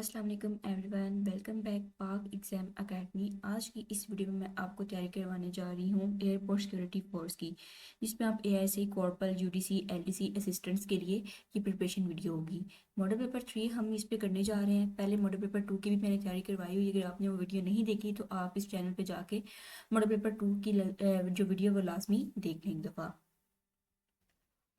अस्सलाम वालेकुम everyone, welcome back पाक एग्ज़ाम एकेडमी। आज की इस वीडियो में मैं आपको तैयारी करवाने जा रही हूँ एयरपोर्ट सिक्योरिटी फोर्स की, जिसमें आप एआईसी, कॉर्पल, यूडीसी, एलडीसी असिस्टेंट्स के लिए ये प्रिपरेशन वीडियो होगी। मॉडल पेपर 3 हम इस पे करने जा रहे हैं। पहले मॉडल पेपर 2 की भी मैंने तैयारी करवाई हुई है। अगर आपने वो वीडियो नहीं देखी तो आप इस चैनल पर जाके मॉडल पेपर 2 की जो वीडियो वो लाजमी देख लें एक दफ़ा।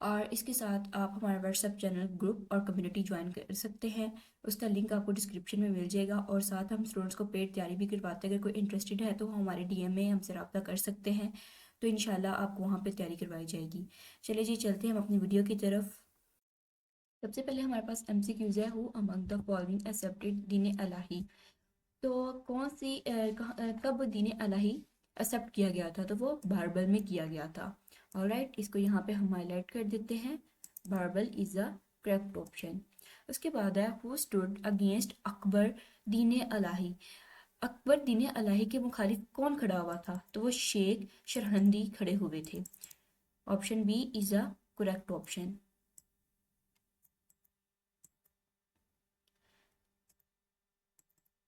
और इसके साथ आप हमारा व्हाट्सएप चैनल, ग्रुप और कम्युनिटी ज्वाइन कर सकते हैं। उसका लिंक आपको डिस्क्रिप्शन में मिल जाएगा। और साथ हम स्टूडेंट्स को पेड तैयारी भी करवाते हैं। अगर कोई इंटरेस्टेड है तो हमारे डीएम में हमसे रब्ता कर सकते हैं, तो इंशाल्लाह आपको वहाँ पे तैयारी करवाई जाएगी। चलिए जी, चलते हैं हम अपनी वीडियो की तरफ। सबसे पहले हमारे पास एमसीक्यूज है। Who among the following accepted दीन अलाही। तो कौन सी कब दीन अलाही एक्सेप्ट किया गया था? तो वो बारबल में किया गया था। ऑलराइट, इसको यहाँ पे हम हाईलाइट कर देते हैं। Barbell is a correct option. उसके बाद है हु स्टूड अगेंस्ट अकबर दीन अलाही। अकबर दीन अलाही के मुखालिफ कौन खड़ा हुआ था? तो वो शेख सरहंदी खड़े हुए थे। Option B is a correct option.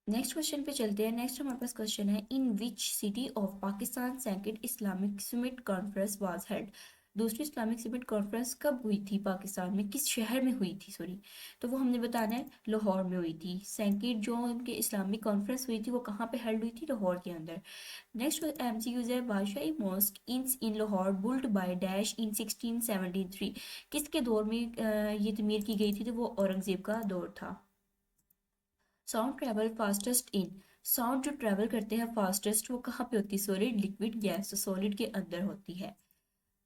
Next question पे चलते हैं। नेक्स्ट हमारे पास क्वेश्चन है, in which city of Pakistan second Islamic summit conference was held. दूसरी इस्लामिक समिट कॉन्फ्रेंस कब हुई थी? पाकिस्तान में किस शहर में हुई थी? सॉरी, तो वो हमने बताना है। लाहौर में हुई थी। सेकंड जो उनके इस्लामिक कॉन्फ्रेंस हुई थी वो कहाँ पे हेल्ड हुई थी? लाहौर के अंदर। नेक्स्ट एमसीक्यूज है, Badshahi mosque in Lahore built by dash in 1673। किसके दौर में ये तमीर की गई थी? तो वो औरंगजेब का दौर था। Sound travel fastest in. Sound जो ट्रेवल करते हैं फास्टेस्ट, वो कहाँ पे होती है? Solid, liquid, gas. तो सॉलिड के अंदर होती है।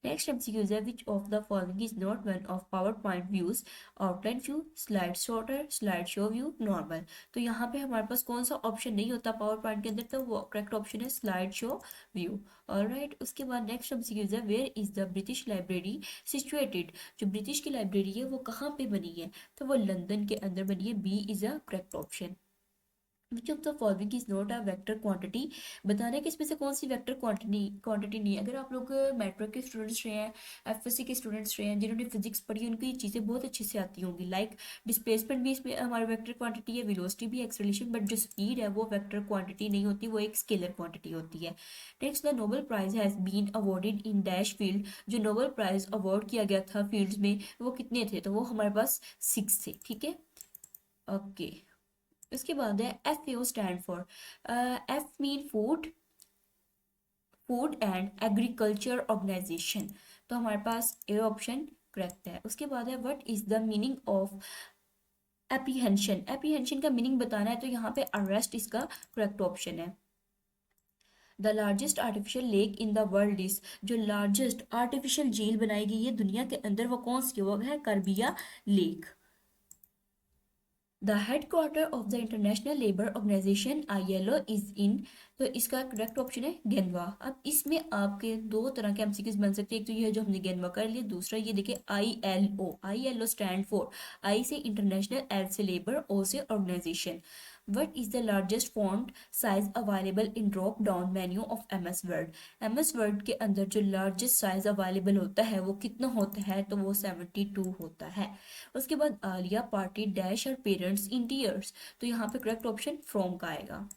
नेक्स्ट एमसीक्यूज है, which of the following is not one of power point views? Outline view, slide shorter, slide show view, normal. तो यहाँ पे हमारे पास कौन सा ऑप्शन नहीं होता पावर पॉइंट के अंदर? तो वो करेक्ट ऑप्शन है स्लाइड शो व्यू। ऑलराइट, उसके बाद नेक्स्ट एमसीक्यूज है, where is the British library situated. जो ब्रिटिश की लाइब्रेरी है वो कहाँ पे बनी है? तो वो लंदन के अंदर बनी है। B is a correct option. Which of the following is not a vector quantity. बताना है कि इसमें से कौन सी वेक्टर क्वांटिटी क्वांटिटी नहीं है। अगर आप लोग मेट्रो के स्टूडेंट्स रहे हैं, एफएससी के स्टूडेंट्स रहे हैं, जिन्होंने फिजिक्स पढ़ी है, उनको ये चीज़ें बहुत अच्छे से आती होंगी। लाइक डिस्प्लेसमेंट भी इसमें हमारी वेक्टर क्वांटिटी है, वेलोसिटी भी, एक्सेलरेशन। बट जो स्पीड है वो वेक्टर क्वांटिटी नहीं होती, वो एक स्केलर क्वांटिटी होती है। Next, the Nobel prize has been awarded in dash field. जो नोबेल प्राइज अवॉर्ड किया गया था फील्ड्स में, वो कितने थे? तो वो हमारे पास 6 थे। ठीक है, ओके। उसके बाद है F A stand for. F mean food, food and agriculture organisation. तो हमारे पास ए ऑप्शन करेक्ट है। उसके बाद है what is the meaning of apprehension. Apprehension का मीनिंग बताना है, तो यहाँ पे अरेस्ट इसका करेक्ट ऑप्शन है। The largest artificial lake in the world is. जो लार्जेस्ट आर्टिफिशियल झील बनाई गई है दुनिया के अंदर, वो कौन सी? वो है कर्बिया lake. The headquarter of the International Labour Organization ILO is in. तो इसका करेक्ट ऑप्शन है गेनवा। अब इसमें आपके दो तरह के एमसीक्यूज बन सकते हैं। एक तो ये है जो हमने गेनवा कर लिया, दूसरा ये देखिए ILO। ILO stand for, I से इंटरनेशनल, एल से लेबर, ओ से organisation. What is the largest font size available in drop down menu of MS word. MS word के अंदर जो लार्जेस्ट साइज अवेलेबल होता है वो कितना होता है? तो वो 72 होता है। उसके बाद आलिया पार्टी डैश और पेरेंट्स इन टीयर्स। तो यहाँ पे करेक्ट ऑप्शन फ्रॉम का आएगा।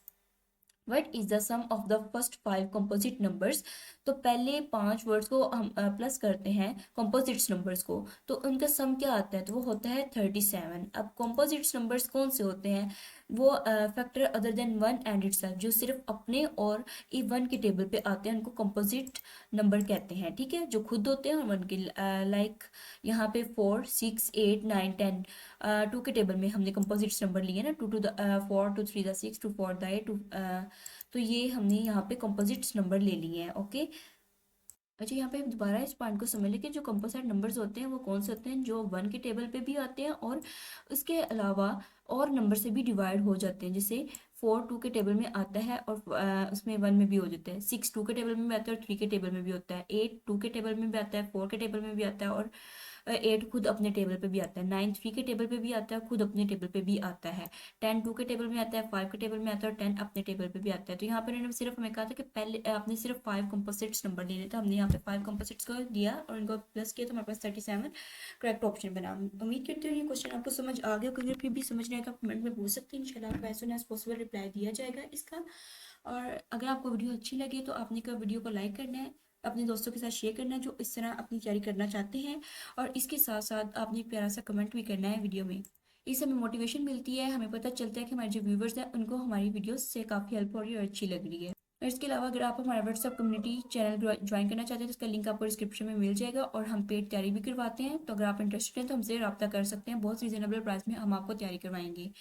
What is the sum of the first 5 composite numbers. तो पहले 5 वर्ड्स को हम प्लस करते हैं कंपोजिट्स नंबर्स को, तो उनका सम क्या आता है? तो वो होता है 37। अब कंपोजिट्स नंबर्स कौन से होते हैं? वो factor other than one and itself, जो सिर्फ अपने और वन के टेबल पे आते हैं, उनको कंपोजिट नंबर कहते हैं। ठीक है, जो खुद होते हैं और वन के, लाइक यहाँ पे 4, 6, 8, 9, 10। 2 के टेबल में हमने कंपोजिट्स नंबर लिए ना, 2 to the 4, 2 3 the 6, 2 4 the 8, 2, तो ये हमने यहाँ पे कंपोजिट्स नंबर ले लिए हैं। ओके, अच्छा, यहाँ पे दोबारा इस पॉइंट को समझ लें कि जो कंपोजिट नंबर्स होते हैं वो कौन से होते हैं? जो वन के टेबल पे भी आते हैं और उसके अलावा और नंबर से भी डिवाइड हो जाते हैं। जैसे 4 2 के टेबल में आता है और उसमें 1 में भी हो जाता है। 6 2 के टेबल में भी आता है और 3 के टेबल में भी होता है। 8 2 के टेबल में भी आता है, 4 के टेबल में भी आता है और 8 खुद अपने टेबल पे भी आता है, 9 3 के टेबल पे भी आता है, खुद अपने टेबल पे भी आता है, 10 2 के टेबल में आता है, 5 के टेबल में आता है और 10 अपने टेबल पे भी आता है। तो यहाँ पर इन्होंने सिर्फ हमें कहा था कि पहले आपने सिर्फ 5 कंपोजिट्स नंबर लेने थे, हमने यहाँ पे 5 कंपोजिट्स को दिया और इनको प्लस किया तो हमारे पास 37 करेक्ट ऑप्शन बना। उम्मीद करती हूँ ये क्वेश्चन आपको समझ आ गया, अगर फिर भी समझ नहीं आया तो आप कमेंट में पूछ सकते हैं, इंशाल्लाह आपको as soon as possible reply दिया जाएगा इसका। और अगर आपको वीडियो अच्छी लगे तो आपने का वीडियो को लाइक करना है, अपने दोस्तों के साथ शेयर करना है जो इस तरह अपनी तैयारी करना चाहते हैं, और इसके साथ साथ आपने एक प्यारा सा कमेंट भी करना है वीडियो में। इससे हमें मोटिवेशन मिलती है, हमें पता चलता है कि हमारे जो व्यूवर्स हैं उनको हमारी वीडियो से काफ़ी हेल्प हो रही है और अच्छी लग रही है। और इसके अलावा अगर आप हमारा व्हाट्सएप कम्युनिटी चैनल ज्वाइन करना चाहते हैं तो उसका लिंक आपको डिस्क्रिप्शन में मिल जाएगा, और हम पेड तैयारी भी करवाते हैं, तो अगर आप इंटरेस्टेड हैं तो हमसे रब्ता कर सकते हैं, बहुत रीजनेबल प्राइस में हम आपको तैयारी करवाएंगे।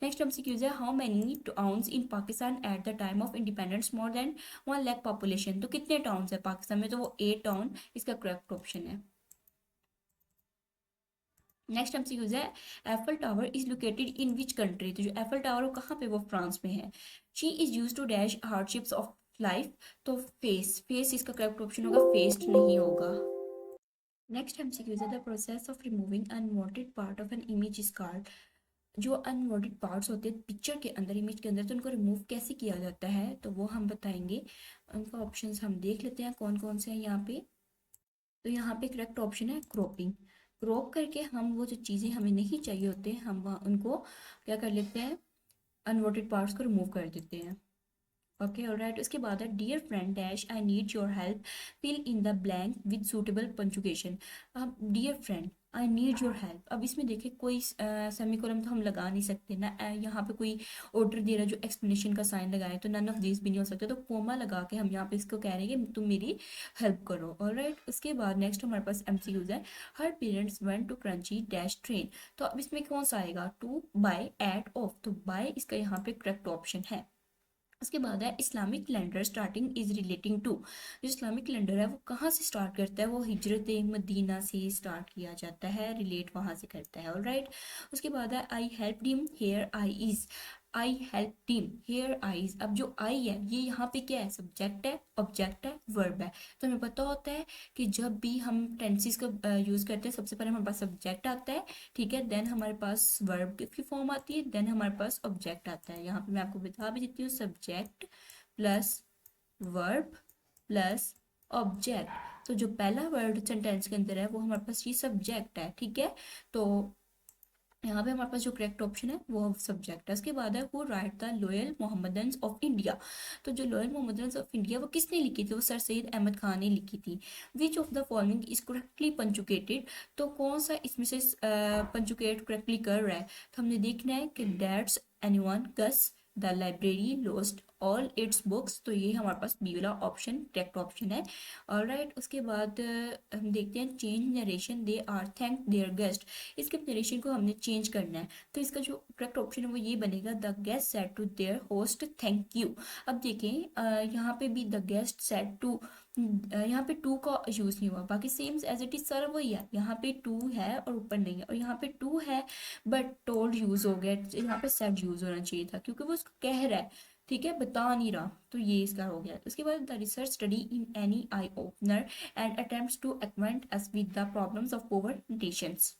नेक्स्ट हमसे क्यूज है, how many towns in Pakistan at the time of independence more than 1 lakh population. तो कितने टाउन्स है पाकिस्तान में, तो वो 8 टाउन इसका करेक्ट ऑप्शन है। नेक्स्ट हमसे यूज है, apple tower is located in which country. तो जो एफल टावर है कहाँ पे, वो फ्रांस में है। She is use to dash hardships of life. तो फेस, फेस इसका करेक्ट ऑप्शन होगा, फेस्ड नहीं होगा। नेक्स्ट हमसे यूज है, the process of removing unwanted part of an image is called. जो अनवांटेड पार्ट्स होते हैं पिक्चर के अंदर, इमेज के अंदर, तो उनको रिमूव कैसे किया जाता है तो वो हम बताएंगे। उनका ऑप्शंस हम देख लेते हैं कौन कौन से हैं यहाँ पे। तो यहाँ पे करेक्ट ऑप्शन है क्रॉपिंग। क्रॉप करके हम वो जो चीज़ें हमें नहीं चाहिए होते हम उनको क्या कर लेते हैं, अनवांटेड पार्ट्स को रिमूव कर देते हैं। Okay alright. उसके बाद है, dear friend dash I need your help, fill in the blank with suitable punctuation. अब dear friend I need your help, अब इसमें देखिए कोई सेमीकोलन तो हम लगा नहीं सकते ना, यहाँ पे कोई ऑर्डर दे रहा है जो एक्सप्लेनेशन का साइन लगाए, तो नन ऑफ दिस भी नहीं हो सकता, तो कोमा लगा के हम यहाँ पे इसको कह रहे हैं कि तुम मेरी हेल्प करो। ऑलराइट। उसके बाद नेक्स्ट हमारे पास एमसीक्यूज है, her parents went to crunchy dash train. तो अब इसमें कौन सा आएगा, टू बाय एट ऑफ, तो बाय इसका यहाँ पे करेक्ट ऑप्शन है। उसके बाद है, Islamic calendar starting is relating to. जो इस्लामिक कैलेंडर है वो कहाँ से स्टार्ट करता है, वो हिजरत मदीना से स्टार्ट किया जाता है, रिलेट वहाँ से करता है। ऑलराइट। उसके बाद है, I help him hair I is. I help him hair eyes. अब जो आई है ये यहाँ पे क्या है, सब्जेक्ट है, ऑब्जेक्ट है, वर्ब है। तो हमें पता होता है कि जब भी हम टेंसेस का यूज़ करते हैं सबसे पहले हमारे पास सब्जेक्ट आता है, ठीक है, देन हमारे पास वर्ब की फॉर्म आती है, देन हमारे पास ऑब्जेक्ट आता है। यहाँ पे मैं आपको बता भी देती हूँ, subject plus verb plus object. तो जो पहला वर्ड सेंटेंस के अंदर है वो हमारे पास ये सब्जेक्ट है, ठीक है। तो यहाँ पे हमारे पास जो करेक्ट ऑप्शन है वो सब्जेक्ट है। उसके बाद है, who write the loyal Mohammedans of India. तो जो लॉयल मोहम्मदन्स ऑफ इंडिया वो किसने लिखी थी, वो सर सैयद अहमद खान ने लिखी थी। Which of the following is correctly punctuated. तो कौन सा इसमें से पंचुकेट करेक्टली कर रहा है, तो हमने देखना है कि that's anyone guess the library lost all its books. तो ये हमारे पास बी वाला ऑप्शन करेक्ट ऑप्शन है। ऑलराइट। उसके बाद हम देखते हैं, change narration they are thank their guest. इसके नरेशन को हमने चेंज करना है, तो इसका जो करेक्ट ऑप्शन है वो ये बनेगा, the guest said to their host thank you. अब देखें यहाँ पे भी द गेस्ट सेड टू, यहाँ पे टू का यूज़ नहीं हुआ, बाकी सेम एज इट इज सारा वही है। यहाँ पे टू है और ऊपर नहीं है, और यहाँ पे टू है बट टोल्ड यूज़ हो गया, यहाँ पे सेड यूज़ होना चाहिए था क्योंकि वो उसको कह रहा है, ठीक है, बता नहीं रहा, तो ये इसका हो गया। उसके बाद, the research study in any eye opener and attempts to acquaint us with the problems of power nations.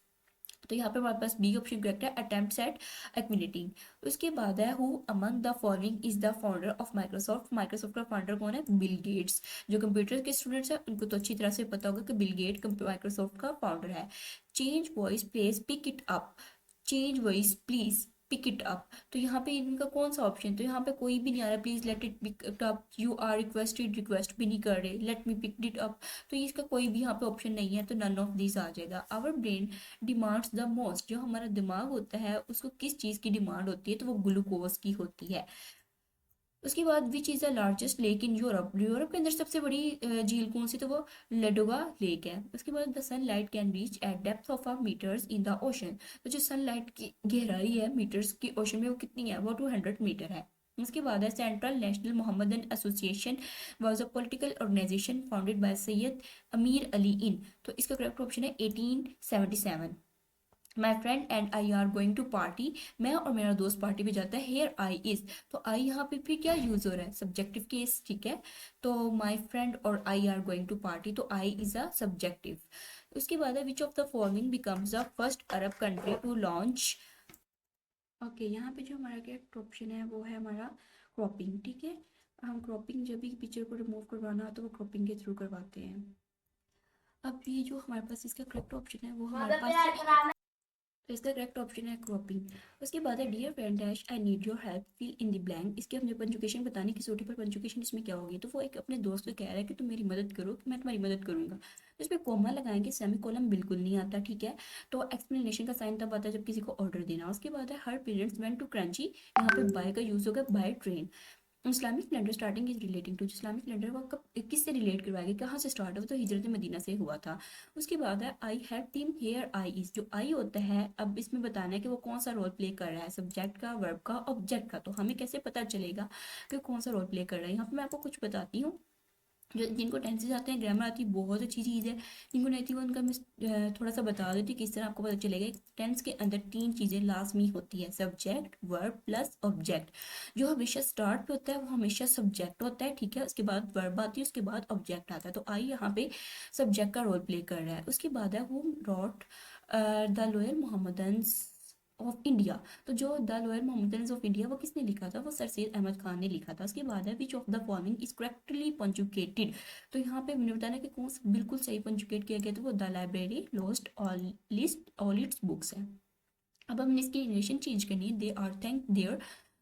तो यहाँ पे हमारे पास बी ऑप्शन करेक्ट है, अटेम्प्ट्स एट एक्विनिटिंग। उसके बाद है, who among the following is the founder of Microsoft. Microsoft का फाउंडर कौन है, बिल गेट्स। जो कंप्यूटर के स्टूडेंट्स हैं उनको तो अच्छी तरह से पता होगा कि बिल गेट माइक्रोसॉफ्ट का फाउंडर है। Change voice please pick it up. Change voice please pick it up. तो यहाँ पे इनका कौन सा ऑप्शन, तो यहाँ पे कोई भी नहीं आ रहा, please let it pick it up, you are requested, request भी नहीं कर रहे, let me pick it up, तो इसका कोई भी यहाँ पे ऑप्शन नहीं है, तो नन ऑफ दिस आ जाएगा। Our brain demands the most. जो हमारा दिमाग होता है उसको किस चीज़ की डिमांड होती है, तो वो ग्लूकोज की होती है। उसके बाद, which is the largest lake in Europe. Europe के अंदर सबसे बड़ी झील कौन सी, तो वो लेडोगा लेक है। उसके बाद, the sunlight can reach at depth of 4 metres in the ocean. तो जो सनलाइट की गहराई है मीटर्स की ओशन में, वो कितनी है, वो 200 मीटर है। उसके बाद है, central national Mohammedan association was a political organisation founded by Syed Ameer Ali in. तो इसका करेक्ट ऑप्शन है 1877। My friend and I are going to party. मैं और मेरा दोस्त पार्टी पे जाता है। हेयर आई इज, तो आई यहाँ पे फिर क्या यूज हो रहा है, सब्जेक्टिव केस, ठीक है। तो माई फ्रेंड और I are going to party, तो आई इज अ सब्जेक्टिव। उसके बाद है which of the following becomes the first Arab country to launch. Okay, यहाँ पे जो हमारा क्या ऑप्शन है वो है हमारा क्रॉपिंग। ठीक है, हम क्रॉपिंग जब भी पिक्चर को रिमूव करवाना हो तो वो क्रॉपिंग के थ्रू करवाते हैं। अब ये जो हमारे पास इसका करेक्ट ऑप्शन है वो हमारे पास, तो इसका करेक्ट ऑप्शन है क्रॉपिंग। उसके बाद है dear friend dash I need your help fill in the blank. इसके हमने पंजुकेशन बताने की सूटेबल पंजुकेशन इसमें क्या होगी, तो वो एक अपने दोस्त को कह रहा है कि तुम मेरी मदद करो कि मैं तुम्हारी मदद करूंगा, तो इस पर कोमा लगाएंगे, सेमी कॉलम बिल्कुल नहीं आता। ठीक है, तो एक्सप्लेनेशन का साइन तब आता है जब किसी को ऑर्डर देना। उसके बाद है her parents went to Karachi, यहाँ पे बाय का यूज होगा, by train. Islamic calendar starting is relating to, Islamic calendar वो कब किससे रिलेट करवाएगा, कहाँ से स्टार्ट हुआ, तो हिजरत मदीना से हुआ था। उसके बाद है I had team hair I is, जो आई होता है अब इसमें बताना है कि वो कौन सा रोल प्ले कर रहा है, सब्जेक्ट का, वर्ब का, ऑब्जेक्ट का। तो हमें कैसे पता चलेगा कि कौन सा रोल प्ले कर रहा है, यहाँ पे मैं आपको कुछ बताती हूँ। जो जिनको टेंसेस आते हैं, ग्रामर आती है, बहुत अच्छी चीज़ है। जिनको नहीं आती वो उनका मैं थोड़ा सा बता देती हूँ किस तरह आपको पता चलेगा। टेंस के अंदर तीन चीज़ें लाजमी होती है, सब्जेक्ट, वर्ब प्लस ऑब्जेक्ट। जो हमेशा स्टार्ट पे होता है वो हमेशा सब्जेक्ट होता है। ठीक है, उसके बाद वर्ब आती है, उसके बाद ऑब्जेक्ट आता है। तो आई यहाँ पे सब्जेक्ट का रोल प्ले कर रहा है। उसके बाद है who wrote the lower Mohammedans of India. तो जो the lower Mohammedans of India वो किसने लिखा था, वो सर सैयद अहमद खान ने लिखा था। उसके बाद है which of the following is correctly punctuated. तो यहाँ पे मैंने बताया कि कौन सा बिल्कुल सही पंजुकेट किया गया, तो वो the library lost all list all its books है। अब हमने इसकी रिलेशन चेंज करनी है, they are thank their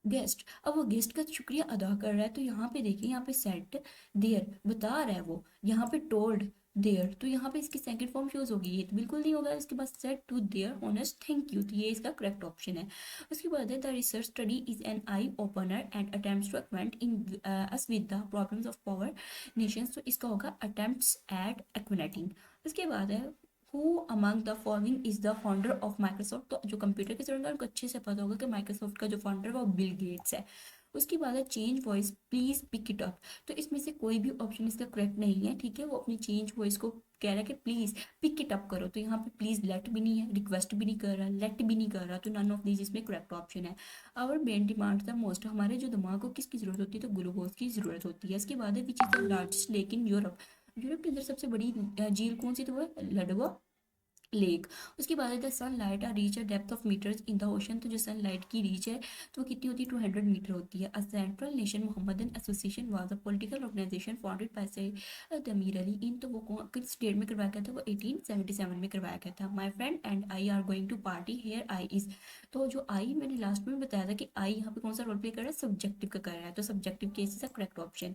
guest. अब वो गेस्ट का शुक्रिया अदा कर रहा है, तो यहाँ पे देखिए, यहाँ पे सेट देयर बता रहा है वो, यहाँ पे टोल्ड देयर, तो यहाँ पे इसकी सेकंड फॉर्म यूज होगी, ये तो बिल्कुल नहीं होगा। इसके बाद set to their honest thank you, तो ये इसका करेक्ट ऑप्शन है। उसके बाद है the research study is an eye opener and attempts to acquaint in us with the problems of power nations, तो इसका होगा अटेम्प्ट्स एट एक्वेटिंग। उसके बाद है who among the following is the founder of Microsoft. तो जो computer के student है उनको अच्छे से पता होगा कि माइक्रोसॉफ्ट का जो फाउंडर है वो बिल गेट्स है। उसके बाद है change voice please pick it up, तो इसमें से कोई भी ऑप्शन इसका करेक्ट नहीं है। ठीक है, वो अपनी चेंज वॉइस को कह रहा है कि प्लीज पिक इट अप करो, तो यहाँ पे प्लीज लेट भी नहीं है, रिक्वेस्ट भी नहीं कर रहा, लेट भी नहीं कर रहा, तो नन ऑफ दीज इसमें करेक्ट ऑप्शन है। Our brain demand the most, हमारे जो दिमाग को किसकी जरूरत होती है, तो ग्लूकोज की जरूरत होती है। इसके बाद है विच is the largest lake in Europe. Europe के अंदर सबसे बड़ी झील कौन सी, तो वो लडवा लेक। उसके बाद the sun light are reach a depth of metres in the ocean, तो जो सन लाइट की रीच है तो वो कितनी होती है, 200 मीटर होती है। A central nation Mohammedan association was a political organisation founded by Syed Ameer Ali in, तो वो किस स्टेट में करवाया गया था, वो 1877 में करवाया गया था। My friend and I are going to party here I is, तो जो आई मैंने लास्ट में बताया था कि आई यहाँ पे कौन सा रोल प्ले कर रहा है, सब्जेक्टिव का कर रहा है, तो subjective case is the correct option.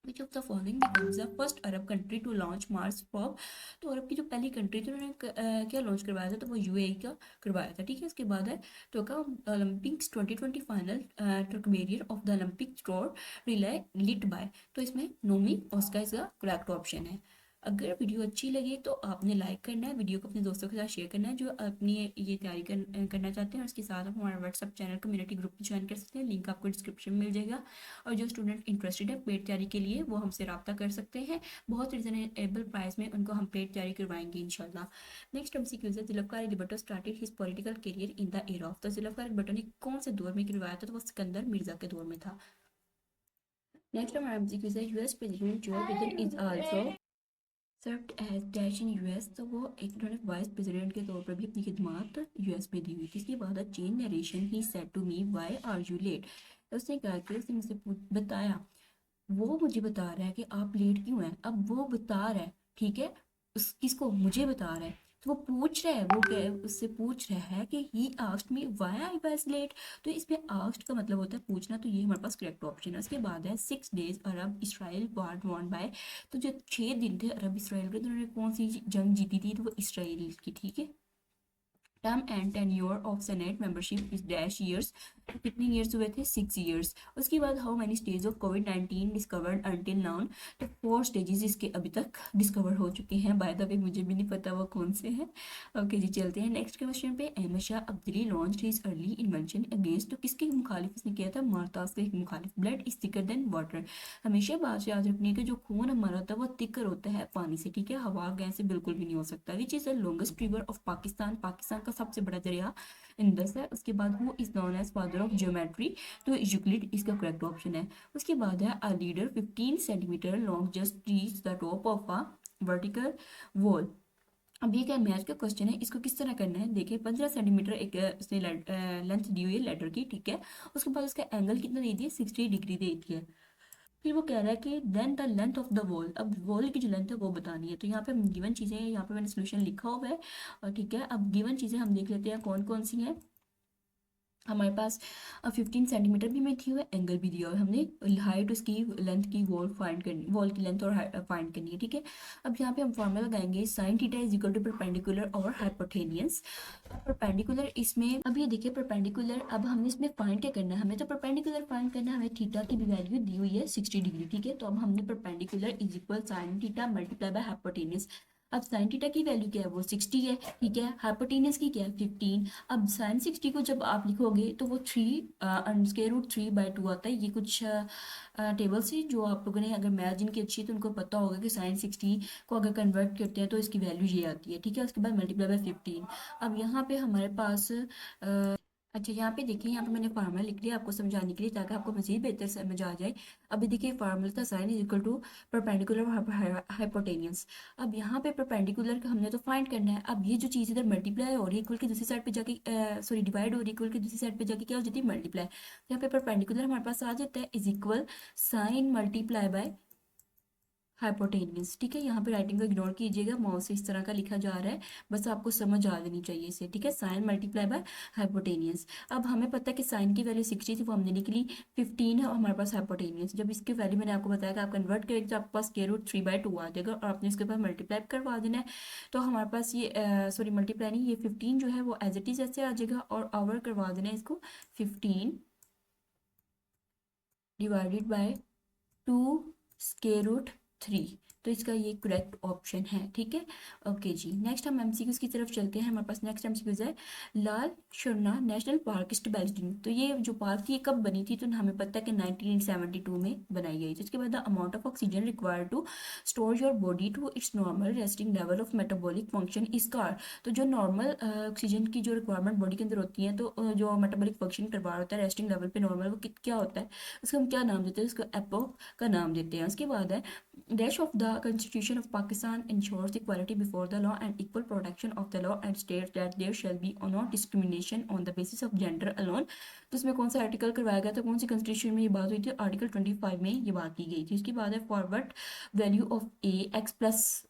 Which of the following becomes the first Arab country to launch Mars probe. तो अरब की जो पहली कंट्री थी उन्होंने क्या लॉन्च करवाया था, तो वो यूएई का करवाया था। ठीक है, उसके बाद है तो का Olympics 2020 final torchbearer of the Olympic store relay lit by, तो इसमें नोमी ऑस्का इसका करेक्ट ऑप्शन है। अगर वीडियो अच्छी लगे तो आपने लाइक करना है, वीडियो को अपने दोस्तों के साथ शेयर करना है जो अपनी ये तैयारी करना चाहते हैं। और उसके साथ आप हमारा व्हाट्सअप चैनल कम्युनिटी ग्रुप में ज्वाइन कर सकते हैं, लिंक आपको डिस्क्रिप्शन में मिल जाएगा। और जो स्टूडेंट इंटरेस्टेड है पेड तैयारी के लिए वो हमसे रब्ता कर सकते हैं, बहुत रिजनेबल प्राइस में उनको हम पेड तैयारी करवाएंगे इंशाल्लाह। नेक्स्ट हम सीक्वेंस है Zulfikar Ali Bhutto started his political career in the era of, तो जुल्फ़िकार अली भुट्टो ने कौन से दौर में करवाया था, तो वो सिकंदर मिर्जा के दौर में था। नेक्स्ट हमारा एमसीक्यू है US president Joe Biden is also served as dash in US, तो वो एक उन्होंने वाइस प्रेसिडेंट के तौर पर भी अपनी खिदमत यूएस में दी हुई थी। इसके बाद change narration he said to me why are you late, उसने कहा कि उसने मुझसे बताया, वो मुझे बता रहा है कि आप लेट क्यों हैं। अब वो बता रहा है, ठीक है, उस किसको, मुझे बता रहा है, तो वो पूछ रहा है, वो क्या उससे पूछ रहा है कि he asked me why I was late, तो इसमें आस्क्ड का मतलब होता है पूछना, तो ये हमारे पास करेक्ट ऑप्शन है। उसके बाद है 6 days Arab Israel war won by, तो जो 6 दिन थे अरब इसराइल के, तो उन्होंने कौन सी जंग जीती थी, तो वो इसराइल की। ठीक है, term and tenure of senate membership is dash years, कितने ईयर्स हुए थे, 6 ईयर्स। उसके बाद how many stage of covid discovered until now, तो 4 स्टेजेस इसके अभी तक डिस्कवर हो चुके हैं। बाय द वे मुझे भी नहीं पता वो कौन से हैं। ओके जी, चलते हैं नेक्स्ट क्वेश्चन पे। Ahmad Shah Abdali launched his early invention against, तो किसके मुखालिफ इसने किया था, मारताज के मुखालिफ। Blood is thicker than water, हमेशा बात याद रखनी है कि जो खून हमारा होता है वो थिकर होता है पानी से। ठीक है, हवा गैस से बिल्कुल भी नहीं हो सकता। Which is the longest river of Pakistan, Pakistan का सबसे बड़ा दरिया इंडस है। उसके बाद who is known as father of geometry, तो यूक्लिड इसका करेक्ट ऑप्शन है। उसके बाद है a ladder 15 centimetre long just reach the top of a vertical wall. अब ये क्या मैथ का क्वेश्चन है, इसको किस तरह करना है, देखिए 15 सेंटीमीटर एक उसने लेंथ दी हुई है लेटर की, ठीक है। उसके बाद उसका एंगल कितना दे दिया, 60 डिग्री दे दिया। फिर वो कह रहा है कि then the length of the wall, अब वॉल की जो लेंथ है वो बतानी है। तो यहाँ पे हम गिवन चीज़ें हैं, यहाँ पे मैंने सोल्यूशन लिखा हुआ है, और ठीक है। अब गिवन चीज़ें हम देख लेते हैं कौन कौन सी हैं। हमारे पास 15 सेंटीमीटर भी में थी हुआ, एंगल भी दिया हुआ है, हमने हाइट उसकी लेंथ की वॉल फाइंड करनी, वॉल की लेंथ और फाइंड करनी है, ठीक है। अब यहाँ पे हम फॉर्मूला लगाएंगे, sine theta is equal to perpendicular और हाइपोटेनियस। परपेंडिकुलर इसमें, अब ये देखिए परपेंडिकुलर, अब हमने इसमें फाइंड क्या करना है, हमें तो परपेंडिकुलर फाइंड करना है, हमें थीटा की भी वैल्यू दी हुई है 60 डिग्री, ठीक है। तो अब हमने perpendicular is equal sine theta multiply by hypotenuse. अब साइन थीटा की वैल्यू क्या है, वो 60 है, ठीक है। हाइपोटेनियस की क्या है, 15। अब साइन 60 को जब आप लिखोगे तो वो 3√3/2 आता है। ये कुछ टेबल से जो आप लोगों ने, अगर मैथ जिनकी अच्छी है तो उनको पता होगा कि साइन 60 को अगर कन्वर्ट करते हैं तो इसकी वैल्यू ये आती है, ठीक है। उसके बाद मल्टीप्लाई बाय 15। अब यहाँ पे हमारे पास अच्छा यहाँ पे देखिए, यहाँ पे मैंने फार्मूला लिख लिया आपको समझाने के लिए, ताकि आपको मज़ीद बेहतर समझ आ जाए। अभी देखिए फार्मूला था sine is equal to perpendicular hypotenuse. अब यहाँ पे परपेंडिकुलर का हमने तो फाइंड करना है। अब ये जो चीज़ इधर मल्टीप्लाई हो रही है, इक्वल की दूसरी साइड पे जाके सॉरी डिवाइड हो रही है, इक्वल की दूसरी साइड पे जाके क्या हो जाती है, मल्टीप्लाई। यहाँ पे परपेंडिकुलर हमारे पास आ जाता है is equal sine multiply by hypotenuse, ठीक है। यहाँ पे राइटिंग को इग्नोर कीजिएगा, माउस से इस तरह का लिखा जा रहा है, बस आपको समझ आ जानी चाहिए इसे, ठीक है। Sine multiply by hypotenuse. अब हमें पता है कि साइन की वैल्यू 60 थी, वो हमने निकली 15 है, और हमारे पास हाइपोटेनियस, जब इसकी वैल्यू मैंने आपको बताया कि आप कन्वर्ट करेंगे तो आपके पास स्क्वायर रूट 3/2 आ जाएगा, और आपने इसके पास मल्टीप्लाई करवा देना है। तो हमारे पास ये सॉरी मल्टीप्लाई नहीं, ये 15 जो है वो एज इट इज ऐसे आ जाएगा, और आवर करवा देना है इसको, 15/2 स्क्वायर रूट 3। तो इसका ये करेक्ट ऑप्शन है, ठीक है। ओके जी, नेक्स्ट हम एमसीक्यूज की तरफ चलते हैं। हमारे पास नेक्स्ट एमसीक्यूज है, लाल शरना नेशनल पार्क स्टेबलिटी। तो ये जो पार्क थी ये कब बनी थी, तो हमें पता है कि 1972 में बनाई गई थी। इसके बाद the amount of oxygen required to store your body to its normal resting level of metabolic function is car. तो जो नॉर्मल ऑक्सीजन की जो रिक्वायरमेंट बॉडी के अंदर होती है, तो जो मेटाबॉलिक फंक्शन करवा होता है रेस्टिंग लेवल पे नॉर्मल, वो क्या होता है, उसको हम क्या नाम देते हैं, उसको एपो का नाम देते हैं। उसके बाद है, dash of the constitution of Pakistan ensures equality before the law and equal protection of the law and states that there shall be no discrimination on the basis of gender alone. तो इसमें कौन सा आर्टिकल करवाया गया था, कौन सी constitution में ये बात हुई थी, आर्टिकल 25 में ये बात की गई थी। उसके बाद है, for what value of a x plus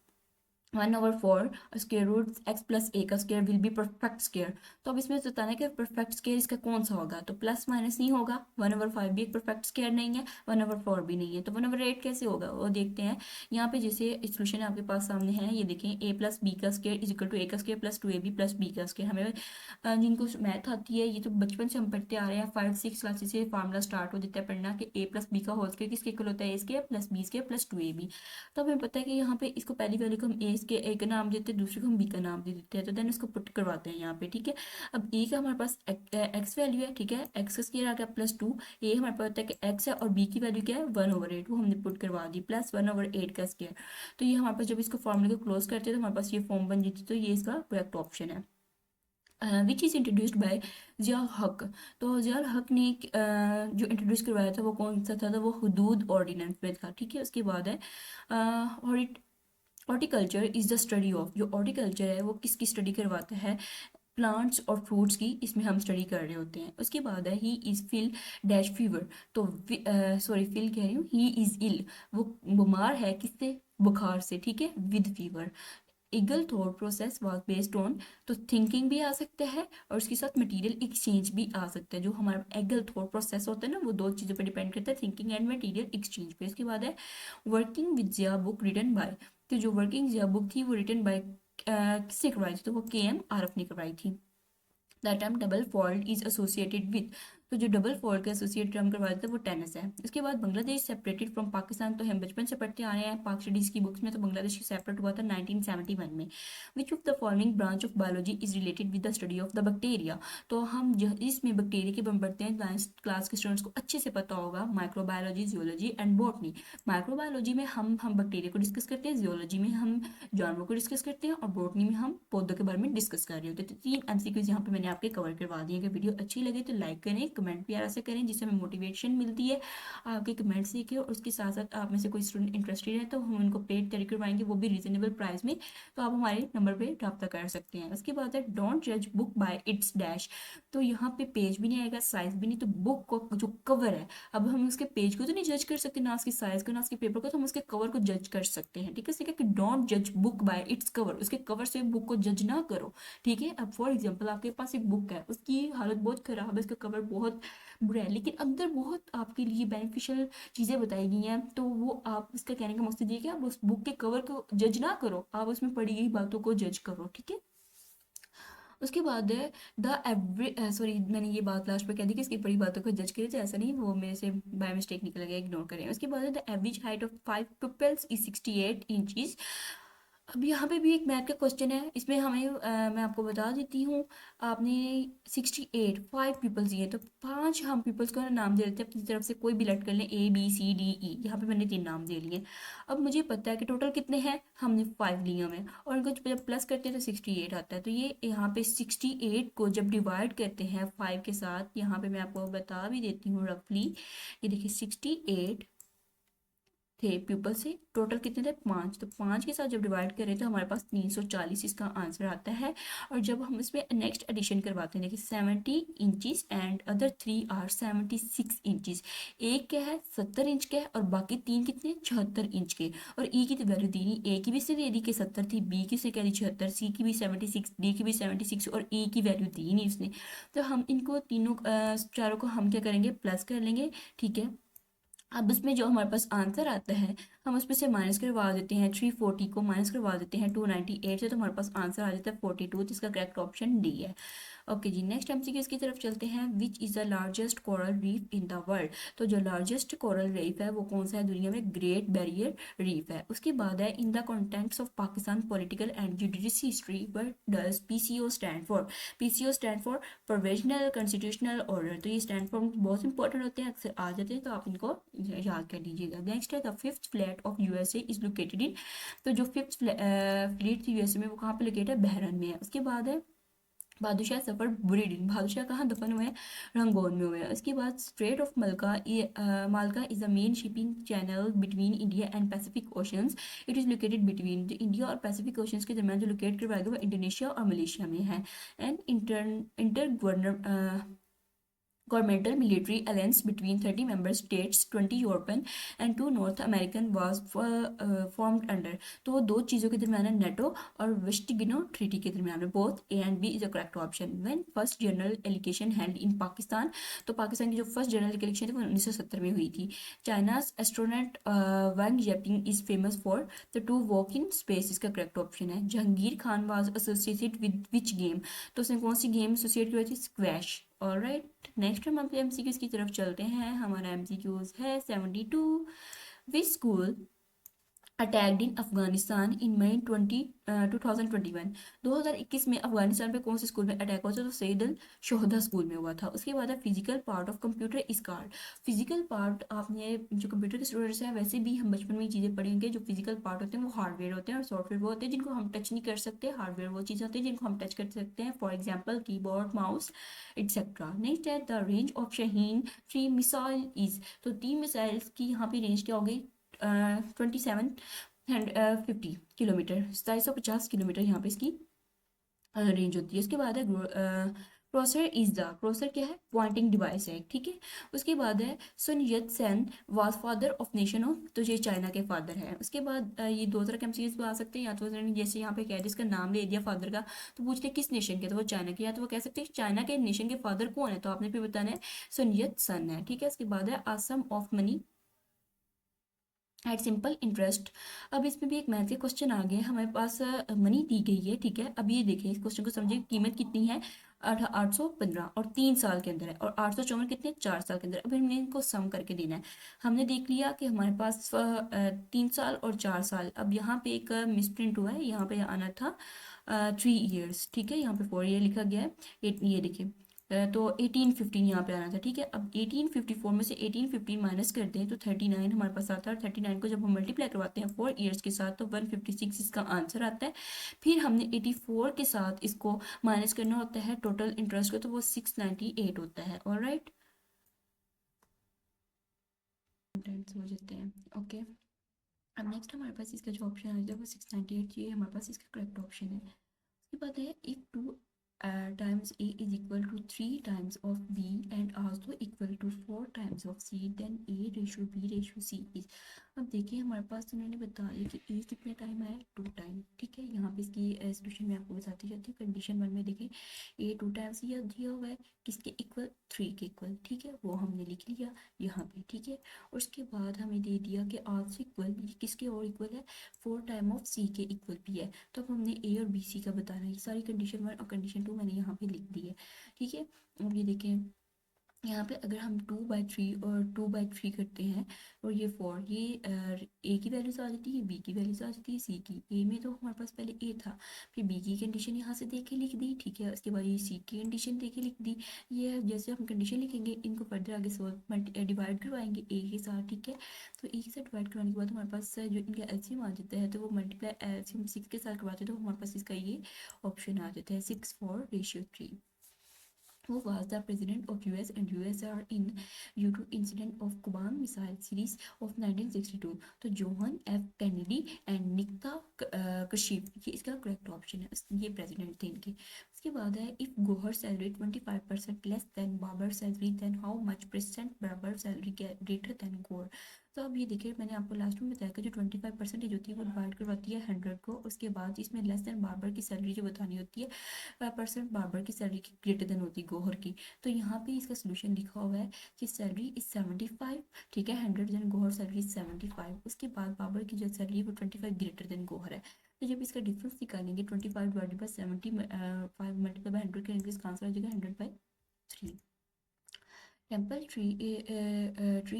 1/4 square root x plus a का square will be perfect square. तो अब इसमें बताना है कि परफेक्ट स्क्वायर इसका कौन सा होगा, तो प्लस माइनस नहीं होगा, 1/5 भी एक परफेक्ट स्क्वायर नहीं है, 1/4 भी नहीं है, तो 1/8 कैसे होगा वो देखते हैं। यहाँ पे जैसे सोल्यूशन आपके पास सामने है, ये देखें, ए प्लस बी का square is equal to A का square plus 2ab plus B का स्क्वायर। हमें जिनको मैथ आती है, ये तो बचपन से हम पढ़ते आ रहे हैं, 5-6 क्लासेस से फार्मूला स्टार्ट हो जाता है पढ़ना, कि ए प्लस बी का होल स्क्वायर किसके इक्वल होता है, a square plus b square plus 2ab। तो हमें पता है कि यहाँ पे इसको पहली वैल्यू को हम ए का नाम देते हैं, दूसरे को हम बी का नाम दे देते हैं, तो देन इसको पुट करवाते हैं यहाँ पे, ठीक है। अब ए का हमारे पास एक्स वैल्यू है, ठीक है, एक्स का स्क्वायर आ गया +2। ए हमारे पास पता है कि एक्स है, और बी की वैल्यू क्या है 1/8, वो हमने पुट करवा दी, प्लस 1/8 का स्क्वायर। तो ये हमारे पास जब इसको फॉर्मूले को क्लोज करते हैं तो हमारे पास ये फॉर्म बन जाती है, तो ये इसका करेक्ट ऑप्शन है। विच इज़ इंट्रोड्यूस्ड बाय जिया हक। तो जिया हक ने जो इंट्रोड्यूस करवाया था वो कौन सा था, वो हुदूद ऑर्डिनेंस में था, ठीक है। उसके बाद है, horticulture is the study of, जो हॉर्टिकल्चर है वो किसकी स्टडी करवाता है, प्लांट्स और फ्रूट्स की, इसमें हम स्टडी कर रहे होते हैं। उसके बाद है, he is feel dash fever. तो सॉरी फील कह रही हूँ, ही इज़ इल, वो बीमार है किससे, बुखार से, ठीक है, with fever. Eagle thought process was based on, तो थिंकिंग भी आ सकता है और उसके साथ मटेरियल एक्सचेंज भी आ सकता है। जो हमारा एगल थॉट प्रोसेस होता है ना, वो दो चीज़ों पर डिपेंड करता है, थिंकिंग एंड मटेरियल एक्सचेंज पे। इसके बाद है, working with Zia book written by. तो जो वर्किंग जिया बुक थी वो रिटन बाय किससे करवाई थी, तो वो KM आरफ ने करवाई थी। The term double fault is associated with, तो जो डबल फॉल्ट का एसोसिएट टर्म करवाया था वो टेनिस है। इसके बाद बांग्लादेश सेपरेटेड फ्रॉम पाकिस्तान, तो हम बचपन से पढ़ते आ रहे हैं पाक स्टडीज़ की बुक्स में, तो बांग्लादेश की सेपरेट हुआ था 1971 में। विच of the following branch of biology is related with the study of the bacteria. तो हम जो इसमें बैक्टीरिया के हम पढ़ते हैं, क्लास के स्टूडेंट्स को अच्छे से पता होगा, microbiology, geology and botany. Microbiology में हम बैक्टीरिया को डिस्कस करते हैं, जियोलॉजी में हम जानवरों को डिस्कस करते हैं, और बॉटनी में हम पौधों के बारे में डिस्कस कर रहे होते हैं। तो 3 MCQs यहाँ पे मैंने आपके कवर करवा दिए। अगर वीडियो अच्छी लगे तो लाइक करें, कमेंट भी आराम से करें, जिससे हमें मोटिवेशन मिलती है। आपके कमेंट्स देखिए और उसके साथ साथ आप में से कोई स्टूडेंट इंटरेस्टेड है तो हम उनको पेड तरीके करवाएंगे, वो भी रीजनेबल प्राइस में। तो आप हमारे नंबर पे रब्ता कर सकते हैं। उसके बाद है डोंट जज बुक बाय इट्स डैश। तो यहाँ पे पेज भी नहीं आएगा, साइज भी नहीं, तो बुक को जो कवर है, अब हम उसके पेज को तो नहीं जज कर सकते, ना उसकी साइज को ना उसके पेपर को, तो हम उसके कवर को जज कर सकते हैं। ठीक है, इसलिए कि डोंट जज बुक बाय इट्स कवर, उसके कवर से बुक को जज ना करो। ठीक है, अब फॉर एग्जांपल आपके पास एक बुक है, उसकी हालत बहुत खराब है, उसका कवर बहुत बुरा है, लेकिन अंदर बहुत आपके लिए बेनिफिशियल चीज़ें बताई गई हैं, तो वो आप इसका कहने का मकसद ये कि आप उस बुक के कवर को जज ना करो, आप उसमें पढ़ी गई बातों को जज करो। ठीक है, उसके बाद है द एवरी सॉरी, मैंने ये बात लास्ट पे कह दी कि इसकी बड़ी बातों को जज करें, तो ऐसा नहीं, वो मेरे से बाय मिस्टेक निकल गया, इग्नोर करें। उसके बाद है the average height of 5 pupils is 68 inches. अब यहाँ पे भी एक मैथ का क्वेश्चन है, इसमें हमें मैं आपको बता देती हूँ। आपने 5 पीपल्स दिए, तो 5 हम पीपल्स को नाम दे देते हैं अपनी तरफ से, कोई भी लेट कर लें, A B C D E। यहाँ पे मैंने 3 नाम दे लिए। अब मुझे पता है कि टोटल कितने हैं, हमने 5 लिए हमें, और इनको जब प्लस करते हैं तो 68 आता है। तो ये यहाँ पे 68 को जब डिवाइड करते हैं 5 के साथ, यहाँ पे मैं आपको बता भी देती हूँ रफली। ये देखिए 68 थे पीपल से, टोटल कितने थे, 5, तो 5 के साथ जब डिवाइड करें तो हमारे पास 340 इसका आंसर आता है। और जब हम इसमें नेक्स्ट एडिशन करवाते हैं, देखिए 70 inches and other 3 are 76 inches. एक क्या है 70 इंच के है, और बाकी 3 कितने 76 इंच के। और ई की तो वैल्यू दी नहीं, ए की भी इसने दे दी कि 70 थी, बी की से कह दी 76, सी की भी 76, डी की भी 76, और ई की वैल्यू दी नहीं उसने। तो हम इनको तीनों चारों को हम क्या करेंगे, प्लस कर लेंगे। ठीक है, अब उसमें जो हमारे पास आंसर आता है, हम उसमें से माइनस करवा देते हैं, 340 को माइनस करवा देते हैं 298 से, तो हमारे पास आंसर आ जाता है 42, जिसका करेक्ट ऑप्शन डी है। ओके जी, नेक्स्ट एमसीक्यू की तरफ चलते हैं। Which is the largest coral reef in the world. तो जो लार्जेस्ट कोरल रीफ है वो कौन सा है दुनिया में, ग्रेट बैरियर रीफ है। उसके बाद है in the contents of Pakistan political and judiciary history what does PCO stand for. PCO stand for provisional constitutional order. तो ये स्टैंड फॉर बहुत इंपॉर्टेंट होते हैं, अक्सर आ जाते हैं, तो आप इनको याद कर लीजिएगा। नेक्स्ट है the fifth flat of USA is located in. तो जो फिफ्थ फ्लीट थी यूएसए में, वो कहाँ पे लोकेटेड है, बहरन में है। उसके बाद है बहादुर सफर बुरीडीन। बहादुर शाह कहाँ दफन हुए हैं, रंगोन में हुए हैं। उसके बाद स्ट्रेट ऑफ मलका, मालका is the main shipping channel between India and Pacific oceans. It is located between, जो इंडिया और पैसिफिक ओशंस के दरमियान जो लोकेट करवाया गया वो इंडोनेशिया और मलेशिया में है। And inter governor governmental military alliance between 30 member states, 20 European and 2 North American was formed under। तो वो दो चीज़ों के दरमियान है, नेटो और वेस्टिगिनो ट्रीटी के दरमियान में। Both A and B is a correct option. When first general election held in Pakistan. तो पाकिस्तान की जो फर्स्ट जनरल इलेक्शन थी वो 1970 में हुई थी। China's astronaut Wang Jeping is famous for the to walk in space, इसका करेक्ट ऑप्शन है। Jahangir Khan was associated with which game. तो उसने कौन सी गेम एसोसिएट की हुई थी, स्क्वैश। ऑलराइट, नेक्स्ट हम अपने एमसीक्यूज की तरफ चलते हैं। हमारा एमसीक्यूज है 72। विच स्कूल अटैक्ड इन अफगानिस्तान इन मई 2021। 2021 में अफगानिस्तान पे कौन से स्कूल में अटैक हुआ था, तो सैयद अल शोहदा स्कूल में हुआ था। उसके बाद है physical part of computer is called. Physical part, आपने जो कंप्यूटर के स्टूडेंट्स हैं, वैसे भी हम बचपन में ये चीज़ें पढ़ेंगे। जो फिजिकल पार्ट होते हैं वो हार्डवेयर होते हैं, और सॉफ्टवेयर वो होते हैं जिनको हम टच नहीं कर सकते। हार्डवेयर वो चीज़ होती है जिनको हम टच कर सकते हैं, for example keyboard, mouse etcetera. Next है the range of Shaheen 3 missile is. तो 3 मिसाइल्स की यहाँ पे रेंज क्या हो गई, 2750 किलोमीटर, 2750 किलोमीटर यहाँ पे इसकी रेंज होती है। उसके बाद है प्रोसेसर इज द, प्रोसेसर क्या है, पॉइंटिंग डिवाइस है। ठीक है, उसके बाद है सुन यत Sen was father of nation of. तो ये चाइना के फादर हैं। उसके बाद ये दो तरह के एमसीक्यूज पे आ सकते हैं, या तो जैसे यहाँ पे कह दिया इसका नाम ले दिया फादर का, तो पूछते हैं किस नेशन के, तो वो चाइना के, या तो वो कह सकते हैं चाइना के नेशन के फादर कौन है, तो आपने फिर बताना है सुन यत सन है। ठीक है, उसके बाद है a sum of money at simple interest. अब इसमें भी एक मैथ के क्वेश्चन आ गए, हमारे पास मनी दी गई है। ठीक है, अब ये देखिए इस क्वेश्चन को समझिए, कीमत कितनी है 815, और 3 साल के अंदर है, और 854 कितने 4 साल के अंदर। अब हमने इनको सम करके देना है। हमने देख लिया कि हमारे पास 3 साल और 4 साल। अब यहाँ पे एक मिस प्रिंट हुआ है, यहाँ पे आना था 3 ईयर्स। ठीक है, यहाँ पे 4 ईयर लिखा गया है। ये देखिए तो 1815 यहाँ पे आना था। ठीक है, अब 1854 में से 1815 माइनस कर दें तो 39 हमारे पास आता है, और 39 को जब हम मल्टीप्लाई करवाते हैं 4 ईयर्स के साथ तो 156 इसका आंसर आता है। फिर हमने 84 के साथ इसको माइनस करना होता है टोटल इंटरेस्ट को, तो वो 698 होता है। ऑलराइट, कंटेंट्स हो जाते हैं। ओके, अब नेक्स्ट हमारे पास इसका जो ऑप्शन है वो 698, ये हमारे पास इसका करेक्ट ऑप्शन है। उसके बाद है if two times a is equal to 3 times of b and also equal to 4 times of c, then a ratio b ratio c is। अब देखिए हमारे पास उन्होंने बताया कि a कितने टाइम आया, 2 टाइम। ठीक है, यहाँ पे इसकी सोल्यूशन मैं आपको बताती जाती हूँ। कंडीशन 1 में देखें a 2 टाइम्स दिया हुआ है, किसके इक्वल, 3 के इक्वल। ठीक है, वो हमने लिख लिया यहाँ पे। ठीक है, और उसके बाद हमें दे दिया कि आर इक्वल किसके और इक्वल है, 4 टाइम ऑफ सी के इक्वल भी है। तो अब हमने ए और बी सी का बताना है। ये सारी कंडीशन 1 और कंडीशन 2 मैंने यहाँ पे लिख दी है। ठीक है, अब ये देखें यहाँ पे अगर हम 2/3 और 2/3 करते हैं और ये 4, ये ए की वैल्यूज आ जाती है, बी की वैल्यूज आ जाती है, सी की। ए में तो हमारे पास पहले ए था, फिर बी की कंडीशन यहाँ से दे के लिख दी। ठीक है, उसके बाद ये सी की कंडीशन दे के लिख दी। ये जैसे हम कंडीशन लिखेंगे इनको फर्दर आगे डिवाइड करवाएंगे ए के साथ। ठीक है, तो ए के साथ डिवाइड करवाने के बाद हमारे पास जो इनका एलसीएम आ जाता है, तो वो मल्टीप्लाई एलसीएम 6 के साथ करवाते हैं, तो हमारे पास इसका ये ऑप्शन आ जाता है 6:3। Who was the president of US and USSR in due to incident of Kuban missile series of 1962? तो Johan F Kennedy and Nikita Kashif, ये इसका करेक्ट ऑप्शन है, ये प्रेसिडेंट थे इनके। उसके बाद है if Gohar salary 25% less than Babar salary then how much percent Babar salary greater than Gohar. तो अब ये देखिए मैंने आपको लास्ट में बताया कि जो 25% होती है वो डिवाइड करवाती है 100 को। उसके बाद इसमें लेस देन बाबर की सैलरी जो बतानी होती है 5% बाबर की सैलरी की ग्रेटर देन होती है गोहर की। तो यहाँ पे इसका सोल्यूशन लिखा हुआ है कि सैलरी इज 75। ठीक है, 100 देन गोहर सैलरी इज 75। उसके बाद बाबर की जो सैलरी है वो 25 ग्रेटर देन गोहर है। तो जब इसका डिफरेंस निकालेंगे 25 डिवाइडेड बाई 75 मल्टीप्लाई बाई 100 करेंगे, इसका आंसर आ जाएगा 100/3। Temple tree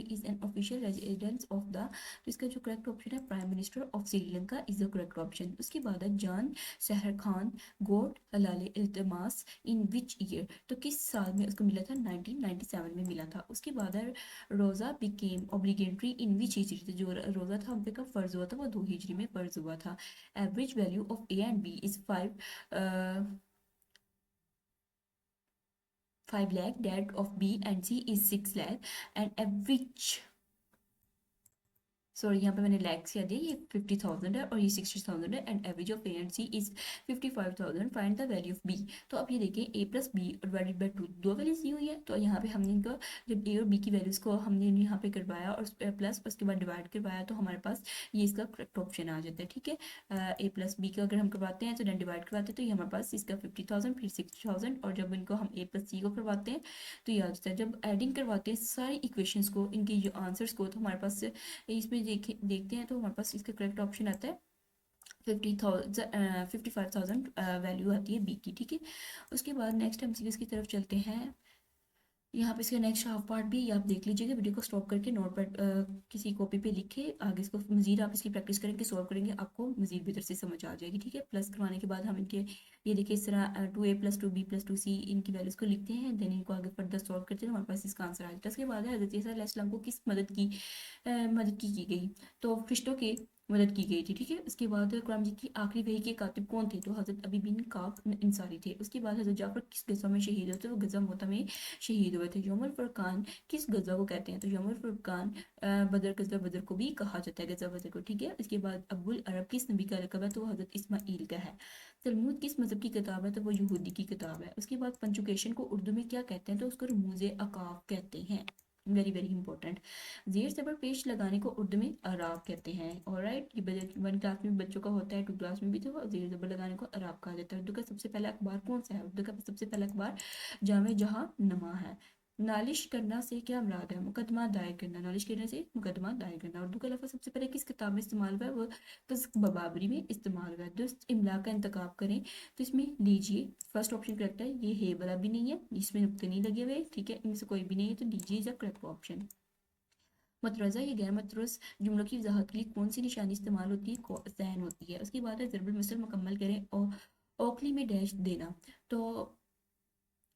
is an official residence of the, तो इसका जो करेक्ट ऑप्शन है prime minister of Sri Lanka is the correct option. उसके बाद है जान सहर खान गोड हलाले इल्तमास इन विच ईयर, तो किस साल में उसको मिला था, 1997 में मिला था। उसके बाद है रोज़ा बिकेम ऑब्लिगेटरी इन विच हिजरी, तो जो रोज़ा था हम पे कब फ़र्ज हुआ था, वो 2 हिजरी में फ़र्ज हुआ था। Average value of A and B is 5 lakh, that of B and C is 6 lakh, and average, sorry यहाँ पे मैंने लैक्स याद दिया, ये 50,000 है और ये 60,000 है, and average of A and C is 55,000। Find the value of B. तो अब ये देखिए a plus B divided by 2, दो वैल्यूज दी हुई है। तो यहाँ पे हमने इनको जब a और b की वैल्यूज को हमने यहाँ पे करवाया और प्लस उसके बाद डिवाइड करवाया, तो हमारे पास ये इसका करेक्ट ऑप्शन आ जाता है। ठीक है, a प्लस बी का अगर हम करवाते हैं तो देन डिवाइड करवाते हैं, तो ये हमारे पास इसका 50,000 फिर 60,000, और जब इनको हम a प्लस सी को करवाते हैं तो ये आ जाता है। जब एडिंग करवाते हैं सारी इक्वेशंस को, इनके जो आंसर्स को, तो हमारे पास इसमें देखते हैं तो हमारे पास इसका करेक्ट ऑप्शन आता है 55,000 वैल्यू आती है बी की। ठीक है, उसके बाद नेक्स्ट हम सीरीज की तरफ चलते हैं। यहाँ पे इसका नेक्स्ट हाफ पार्ट भी आप देख लीजिएगा, वीडियो को स्टॉप करके नोट पैड किसी कॉपी पे लिखे, आगे इसको मजीद आप इसकी प्रैक्टिस करेंगे, सॉल्व करेंगे, आपको मजीद बेहतर से समझ आ जाएगी। ठीक है, प्लस करवाने के बाद हम इनके ये देखिए इस तरह 2a+2b+2c इनकी वैल्यूज़ को लिखते हैं, देन इनको आगे फर्दर सॉल्व करते हैं, हमारे पास इसका आंसर आ जाता है। उसके बाद है हज़रत ईसा अलैहिस्सलाम को किस मदद की गई, तो फरिश्तों की मदद की गई थी। ठीक है, उसके बाद कुरान मजीद की आखिरी वही के कातिब कौन थे, तो हज़रत अबी बिन काब इंसारी थे। उसके बाद हज़रत जाफर किस गज़ा में शहीद होते, वो गज़ा मोता में शहीद हुए थे। यौमुल फुरकान किस गज़ा को कहते हैं, तो यौमुल फुरकान बदर, गज़ा बदर को भी कहा जाता है, गज़ा बदर को। ठीक है, इसके बाद अब्बुल अरब किस नबी का लक़ब है, तो वो हज़रत इस्माईल का है। तलमूद किस मज़हब की किताब है, तो वो यहूदी की किताब है। उसके बाद पंचुकेशन को उर्दू में क्या कहते हैं, तो उसको रमूज़ अकाफ कहते हैं। Very very important. जेर ज़बर पेश लगाने को उर्दू में अराब कहते हैं। ऑलराइट, ये 1 क्लास में बच्चों का होता है, 2 क्लास में भी, तो जेर ज़बर लगाने को अराब कहा जाता है। उर्दू का सबसे पहला अखबार कौन सा है, उर्दू का सबसे पहला अखबार जामे जहां नमा है। नालिश करना से क्या मुराद है, मुकदमा दायर करना, नालिश करने से मुकदमा दायर करना। उर्दू का लफ्ज़ सबसे पहले किस किताब में इस्तेमाल हुआ है, वो तज़्क बबाबरी में इस्तेमाल हुआ है। दुरुस्त इमला का इंतखाब करें, तो इसमें लीजिए फर्स्ट ऑप्शन करेक्ट है, ये है वाला भी नहीं है, इसमें नुक्ते नहीं लगे हुए। ठीक है, इनमें से कोई भी नहीं है, तो लीजिए इज करेक्ट ऑप्शन। मतरज़ा या गैर मतरज़ जुमलों की वजाहत के लिए कौन सी निशानी इस्तेमाल होती है, ज़ैन होती है। उसके बाद है ज़रबुल मिसल मुकम्मल करें और ओखली में डैश देना, तो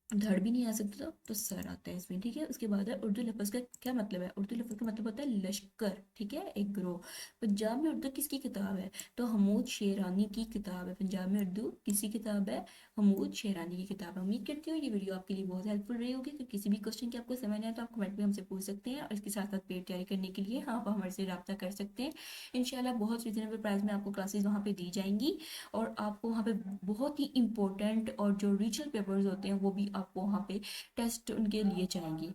धड़ भी नहीं आ सकता तो सर आता है इसमें, ठीक है। उसके बाद है उर्दू लफ्ज़ का क्या मतलब है। उर्दू लफ्ज़ का मतलब होता है लश्कर, ठीक है, एक ग्रोह। पंजाब में उर्दू किसकी किताब है, तो हमूद शेरानी की किताब है। पंजाब में उर्दू किसकी किताब है, हमूद शेरानी की किताब है। उम्मीद करती हूँ ये वीडियो आपके लिए बहुत हेल्पफुल रही होगी। अगर किसी भी क्वेश्चन की आपको समझ नहीं आए तो आप कमेंट में हमसे पूछ सकते हैं, और इसके साथ साथ पेड तैयारी करने के लिए आप हमारे से रब्ता कर सकते हैं। इंशाल्लाह बहुत रिजनेबल प्राइस में आपको क्लासेस वहाँ पे दी जाएंगी, और आपको वहाँ पे बहुत ही इंपॉर्टेंट और जो रीजनल पेपर्स होते हैं वो भी आपको वहाँ पे टेस्ट उनके लिए जाएंगे।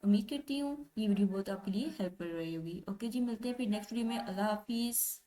उम्मीद करती हूँ ये वीडियो बहुत आपके लिए हेल्पफुल रही होगी। ओके जी, मिलते हैं फिर नेक्स्ट वीडियो में। अल्लाह हाफिज़।